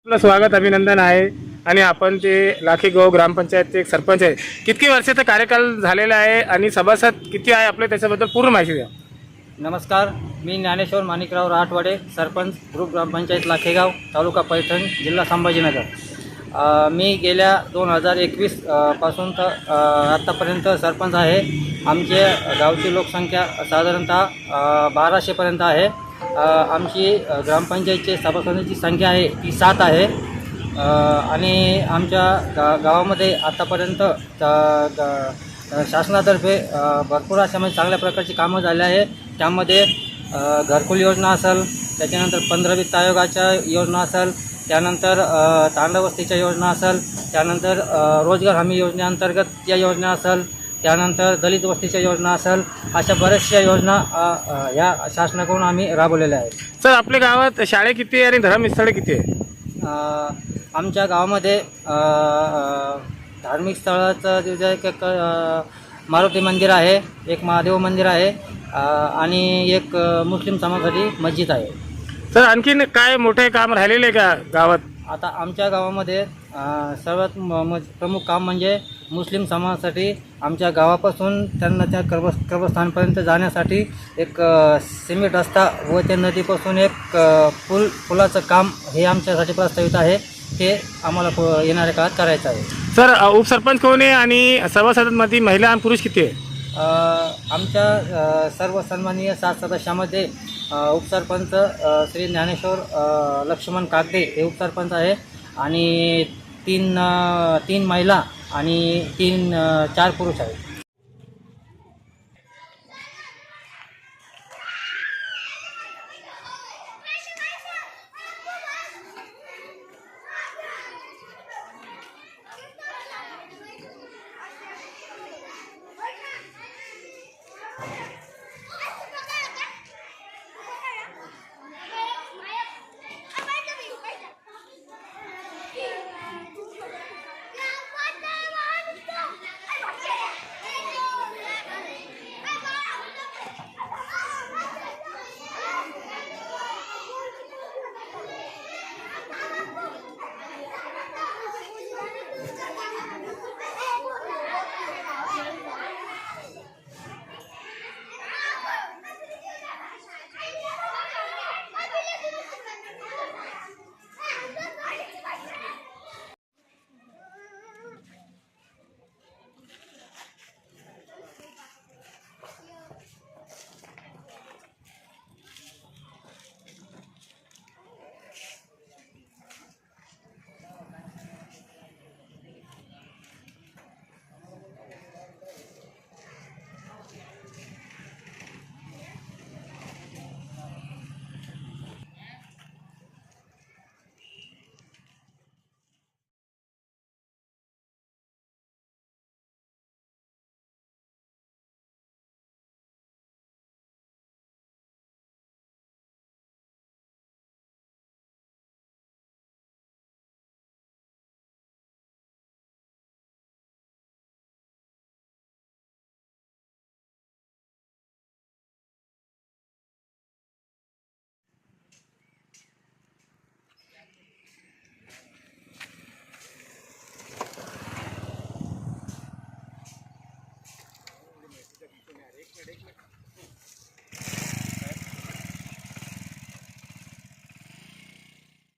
आपलं स्वागत अभिनंदन आहे आणि आपण ते लाखेगाव ग्रामपंचायतचे एक सरपंच आहे. किती वर्षाचा कार्यकाल झालेला आहे आणि सभासद किती आहे आपले त्याच्याबद्दल पूर्ण माहिती द्या. नमस्कार, मी ज्ञानेश्वर माणिकराव राठवाडे, सरपंच ग्रुप ग्रामपंचायत लाखेगाव, तालुका पैठण, जिल्हा संभाजीनगर. मी गेल्या 2021 पासून तर आत्तापर्यंत सरपंच आहे. आमचे गावची लोकसंख्या साधारणतः 1200पर्यंत आहे. आमची ग्रामपंचायतची सभासदांची संख्या आहे ती 7 आहे. आणि आमच्या गावामध्ये आत्तापर्यंत शासनातर्फे भरपूर अशा म्हणजे चांगल्या प्रकारची कामं झाली आहे. त्यामध्ये घरकुल योजना असेल, त्याच्यानंतर 15 वित्त आयोगाच्या योजना असेल, त्यानंतर तांडवस्तीच्या योजना असेल, त्यानंतर रोजगार हमी योजनेअंतर्गत या योजना असेल, त्यानंतर दलित वस्तीच्या योजना असेल, अशा बऱ्याचशा योजना ह्या शासनाकडून आम्ही राबवलेल्या आहेत. सर, आपल्या गावात शाळे किती आहे आणि धर्मस्थळे किती आहे? आमच्या गावामध्ये धार्मिक स्थळाचं जे एक मारुती मंदिर आहे, एक महादेव मंदिर आहे आणि एक मुस्लिम समाजासाठी मस्जिद आहे. सर, आणखीन काय मोठे काम राहिलेले आहे का गावात? आता आमच्या गावामध्ये सर्वात प्रमुख काम म्हणजे मुस्लिम समाजासाठी आमच्या गावापासून त्यांना त्या कब्रस्थानपर्यंत जाण्यासाठी एक सिमेंट रस्ता व त्या नदीपासून एक पुलाचं काम हे आमच्यासाठी प्रस्तावित आहे. ते आम्हाला येणाऱ्या काळात करायचं आहे. सर, उपसरपंच कोण आहे आणि सभासदांमध्ये महिला आणि पुरुष किती आहे? आमच्या सर्व सन्माननीय 7 सदस्यामध्ये उपसरपंच श्री ज्ञानेश्वर लक्ष्मण कागदे हे उपसरपंच आहे आणि तीन महिला आणि 4 पुरुष आहेत.